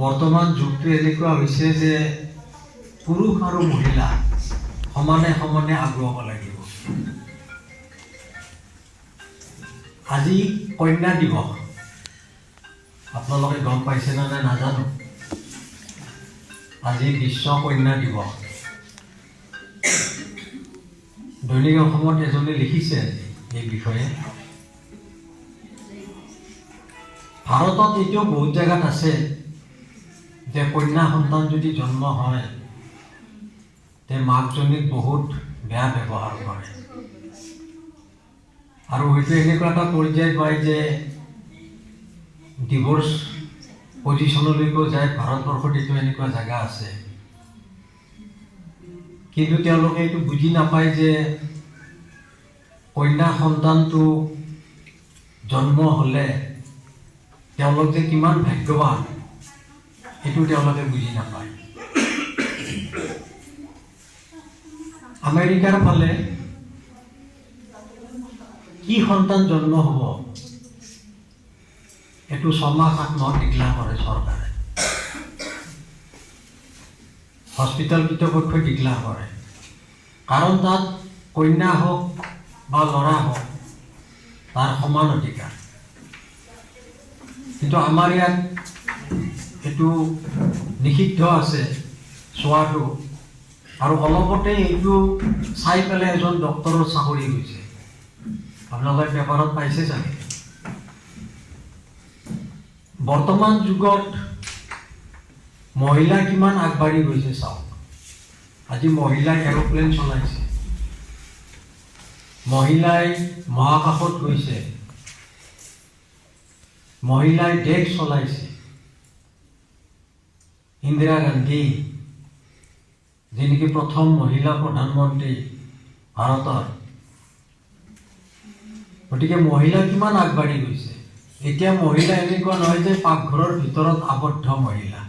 বৰ্তমান যুগটো এনেকুৱা হৈছে যে পুৰুষ আৰু মহিলা সমানে সমানে আগুৱাব লাগিব। আজি কন্যা দিৱস, আপোনালোকে গম পাইছে নে নাই নাজানো। আজি বিশ্ব কন্যা দিৱস। দৈনিক অসমত এজনে লিখিছে এই বিষয়ে। ভাৰতত এতিয়াও বহুত জেগাত আছে যে কন্যা সন্তান যদি জন্ম হয় তে মাকজনীক বহুত বেয়া ব্যৱহাৰ কৰে, আৰু হয়তো এনেকুৱা এটা পৰ্যায় পায় যে ডিভোৰ্চ পজিশ্যনলৈকেও যায়। ভাৰতবৰ্ষত এইটো এনেকুৱা জেগা আছে, কিন্তু তেওঁলোকে এইটো বুজি নাপায় যে কন্যা সন্তানটো জন্ম হ'লে তেওঁলোক যে কিমান ভাগ্যৱান সেইটো তেওঁলোকে বুজি নাপায়। আমেৰিকাৰ ফালে কি সন্তান জন্ম হ'ব এইটো 6 মাহ 7 মাহ ডিক্লেয়াৰ কৰে চৰকাৰে, হস্পিটেল কৰ্তৃপক্ষই ডিক্লেয়াৰ কৰে, কাৰণ তাত কন্যা হওক বা ল'ৰা হওক তাৰ সমান অধিকাৰ। কিন্তু আমাৰ ইয়াত এইটো নিষিদ্ধ আছে চোৱাটো, আৰু অলপতে এইটো চাই পেলাই এজন ডক্টৰৰ চাকৰি হৈছে। আপোনালোকে পেপাৰত পাইছে চাগে। বৰ্তমান যুগত মহিলা কিমান আগবাঢ়ি গৈছে চাওক। আজি মহিলাই এৰোপ্লেন চলাইছে, মহিলাই মহাকাশত গৈছে, মহিলাই দেশ চলাইছে। ইন্দিৰা গান্ধী যি নেকি প্ৰথম মহিলা প্ৰধানমন্ত্ৰী ভাৰতৰ, গতিকে মহিলা কিমান আগবাঢ়ি গৈছে। এতিয়া মহিলা এনেকুৱা নহয় যে পাকঘৰৰ ভিতৰত আবদ্ধ মহিলা,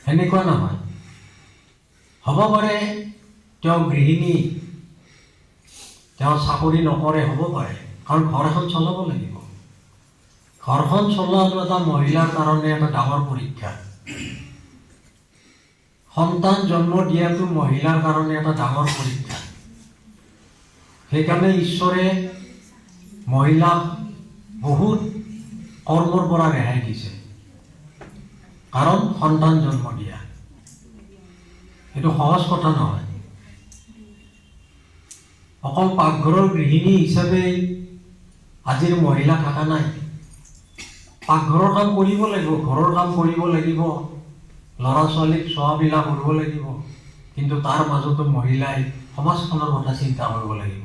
সেনেকুৱা নহয়। হ'ব পাৰে তেওঁ গৃহিণী, তেওঁ চাকৰি নকৰে, হ'ব পাৰে, কাৰণ ঘৰ এখন চলাব লাগিব। ঘৰখন চলোৱাটো এটা মহিলাৰ কাৰণে এটা ডাঙৰ পৰীক্ষা। সন্তান জন্ম দিয়াটো মহিলাৰ কাৰণে এটা ডাঙৰ পৰীক্ষা। সেইকাৰণে ঈশ্বৰে মহিলাক বহুত কৰ্মৰ পৰা ৰেহাই দিছে, কাৰণ সন্তান জন্ম দিয়া এইটো সহজ কথা নহয়। অকল পাকঘৰৰ গৃহিণী হিচাপে আজিৰ মহিলা থকা নাই। পাকঘৰৰ কাম কৰিব লাগিব, ঘৰৰ কাম কৰিব লাগিব, ল'ৰা ছোৱালীক চোৱা মেলা কৰিব লাগিব, কিন্তু তাৰ মাজতো মহিলাই সমাজখনৰ কথা চিন্তা কৰিব লাগিব।